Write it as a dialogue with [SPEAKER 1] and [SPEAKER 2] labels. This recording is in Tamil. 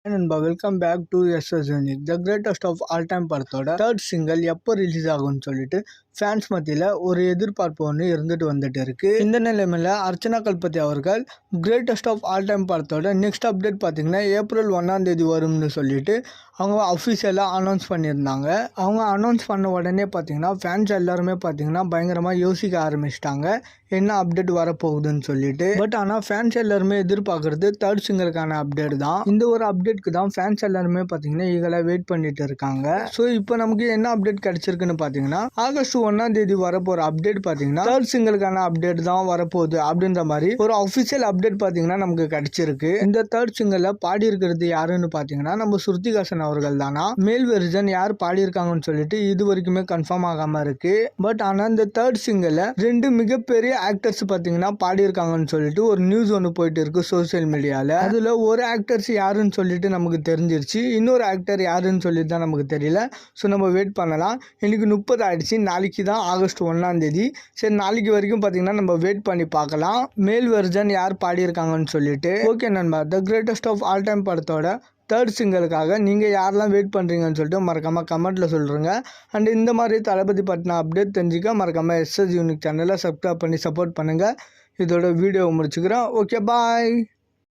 [SPEAKER 1] நண்பா welcome back to SS unique the greatest of all time படத்தோட தேர்ட் சிங்கிள் எப்போ ரிலீஸ் ஆகும்னு சொல்லிட்டு ஃபேன்ஸ் மத்தியில் ஒரு எதிர்பார்ப்பு ஒன்று இருந்துட்டு வந்துட்டு இருக்கு. இந்த நிலைமையில் அர்ச்சனா கல்பதி அவர்கள் கிரேட்டஸ்ட் ஆஃப் ஆல் டைம் படத்தோட நெக்ஸ்ட் அப்டேட் பார்த்தீங்கன்னா ஏப்ரல் 1 வரும்னு சொல்லிட்டு அவங்க அஃபிஷியலாக அனௌன்ஸ் பண்ணியிருந்தாங்க. அவங்க அனௌன்ஸ் பண்ண உடனே பார்த்தீங்கன்னா ஃபேன்ஸ் எல்லாருமே பார்த்தீங்கன்னா பயங்கரமாக யோசிக்க ஆரம்பிச்சிட்டாங்க என்ன அப்டேட் வரப்போகுதுன்னு சொல்லிட்டு. பட் ஆனால் ஃபேன்ஸ் எல்லாருமே எதிர்பார்க்கறது தேர்ட் சிங்கருக்கான அப்டேட் தான். இந்த ஒரு அப்டேட்க்கு தான் ஃபேன்ஸ் எல்லாருமே பார்த்தீங்கன்னா ஈகலாக வெயிட் பண்ணிட்டு இருக்காங்க. ஸோ இப்போ நமக்கு என்ன அப்டேட் கிடைச்சிருக்குன்னு பார்த்தீங்கன்னா ஆகஸ்ட் 1 வரப்போகிற அப்டேட் பார்த்தீங்கன்னா தேர்ட் சிங்கருக்கான அப்டேட் தான் வரப்போகுது அப்படின்ற மாதிரி ஒரு அஃபிஷியல் அப்டேட் பார்த்தீங்கன்னா நமக்கு கிடைச்சிருக்கு. இந்த தேர்ட் சிங்கர்ல பாடி இருக்கிறது யாருன்னு பார்த்தீங்கன்னா நம்ம ஸ்ருதிஹாசன் அவர்கள் தானா. மேல் வெர்ஜன் யார் பாடியிருக்காங்கன்னு சொல்லிட்டு இது வரைக்குமே கன்ஃபார்ம் ஆகாம இருக்கு. பட் ஆனால் இந்த தேர்ட் சிங்கர்ல 2 மிகப்பெரிய ஆக்டர்ஸ் பார்த்தீங்கன்னா பாடியிருக்காங்கன்னு சொல்லிட்டு ஒரு நியூஸ் ஒன்று போயிட்டு இருக்கு சோசியல் மீடியால. அதுல ஒரு ஆக்டர்ஸ் யாருன்னு சொல்லிட்டு நமக்கு தெரிஞ்சிருச்சு, இன்னொரு ஆக்டர் யாருன்னு சொல்லிட்டு தான் நமக்கு தெரியல. ஸோ நம்ம வெயிட் பண்ணலாம். இன்னைக்கு 30 ஆயிடுச்சு, நாளைக்கு தான் ஆகஸ்ட் 1. சரி, நாளைக்கு வரைக்கும் பார்த்தீங்கன்னா நம்ம வெயிட் பண்ணி பார்க்கலாம் மேல் வெர்ஜன் யார் பாடியிருக்காங்கன்னு சொல்லிட்டு. ஓகே நண்பா, the greatest of all time படத்தோட தேர்ட் சிங்கருக்காக நீங்கள் யாரெல்லாம் வெயிட் பண்ணுறீங்கன்னு சொல்லிட்டு மறக்காமல் கமெண்ட்டில் சொல்கிறேங்க. அண்ட் இந்த மாதிரி தளபதி பற்றின அப்டேட் தெரிஞ்சுக்க மறக்காமல் எஸ்எஸ் யூனிக் சேனலை சப்ஸ்கிரைப் பண்ணி சப்போர்ட் பண்ணுங்கள். இதோட வீடியோவை முடிச்சுக்கிறேன். ஓகே, பாய்.